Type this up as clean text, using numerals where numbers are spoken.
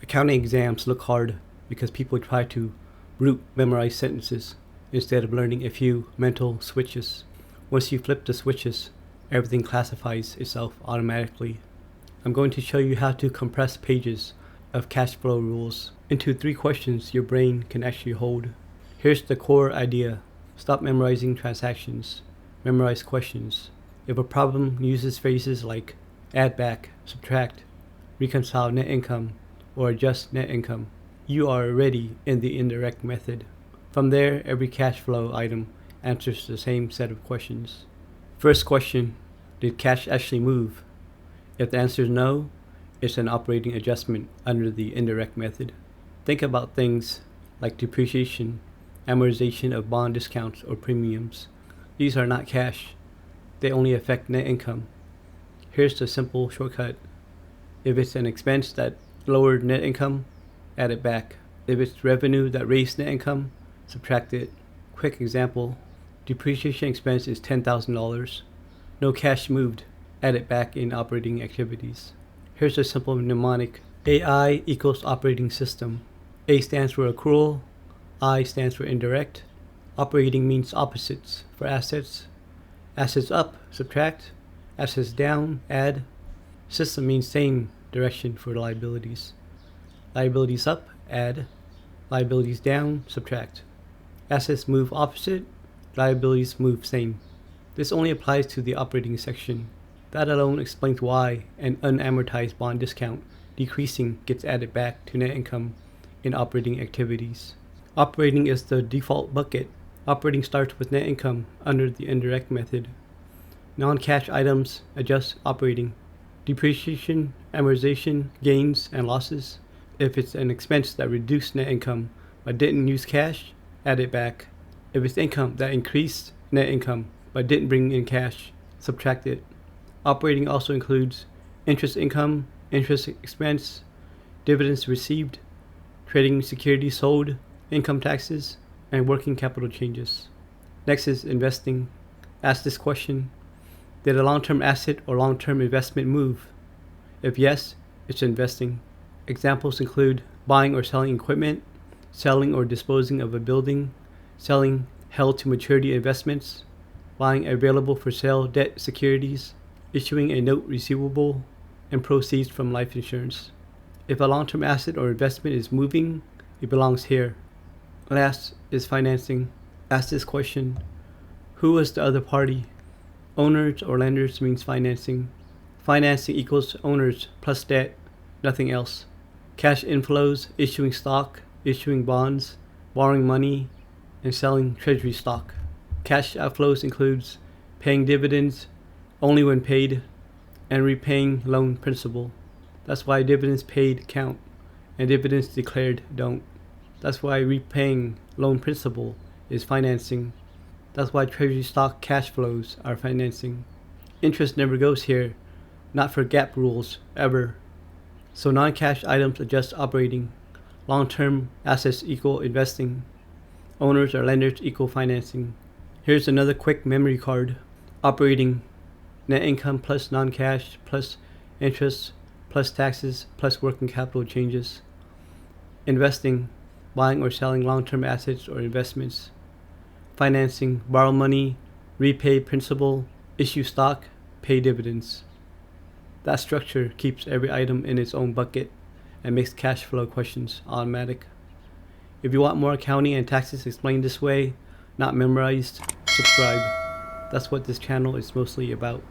Accounting exams look hard because people try to rote memorize sentences instead of learning a few mental switches. Once you flip the switches, everything classifies itself automatically. I'm going to show you how to compress pages of cash flow rules into 3 questions your brain can actually hold. Here's the core idea. Stop memorizing transactions. Memorize questions. If a problem uses phrases like add back, subtract, reconcile net income, or adjust net income, you are already in the indirect method. From there, every cash flow item answers the same set of questions. First question, did cash actually move? If the answer is no, it's an operating adjustment under the indirect method. Think about things like depreciation, amortization of bond discounts or premiums. These are not cash. They only affect net income. Here's the simple shortcut. If it's an expense that lowered net income, add it back. If it's revenue that raised net income, subtract it. Quick example, depreciation expense is $10,000. No cash moved. Add it back in operating activities. Here's a simple mnemonic. AI equals operating system. A stands for accrual. I stands for indirect. Operating means opposites for assets. Assets up, subtract. Assets down, add. System means same direction for liabilities. Liabilities up, add. Liabilities down, subtract. Assets move opposite. Liabilities move same. This only applies to the operating section. That alone explains why an unamortized bond discount decreasing gets added back to net income in operating activities. Operating is the default bucket. Operating starts with net income under the indirect method. Non-cash items adjust operating. Depreciation, amortization, gains, and losses. If it's an expense that reduced net income but didn't use cash, add it back. If it's income that increased net income but didn't bring in cash, subtract it. Operating also includes interest income, interest expense, dividends received, trading securities sold, income taxes, and working capital changes. Next is investing. Ask this question. Did a long-term asset or long-term investment move? If yes, it's investing. Examples include buying or selling equipment, selling or disposing of a building, selling held to maturity investments, buying available for sale debt securities, issuing a note receivable, and proceeds from life insurance. If a long-term asset or investment is moving, it belongs here. Last is financing. Ask this question. Who is the other party? Owners or lenders means financing. Financing equals owners plus debt, nothing else. Cash inflows, issuing stock, issuing bonds, borrowing money, and selling treasury stock. Cash outflows includes paying dividends only when paid and repaying loan principal. That's why dividends paid count and dividends declared don't. That's why repaying loan principal is financing. That's why treasury stock cash flows are financing. Interest never goes here, not for GAAP rules, ever. So non-cash items adjust operating. Long-term assets equal investing. Owners or lenders equal financing. Here's another quick memory card. Operating, net income plus non-cash plus interest plus taxes plus working capital changes. Investing, buying or selling long-term assets or investments. Financing, borrow money, repay principal, issue stock, pay dividends. That structure keeps every item in its own bucket and makes cash flow questions automatic. If you want more accounting and taxes explained this way, not memorized, subscribe. That's what this channel is mostly about.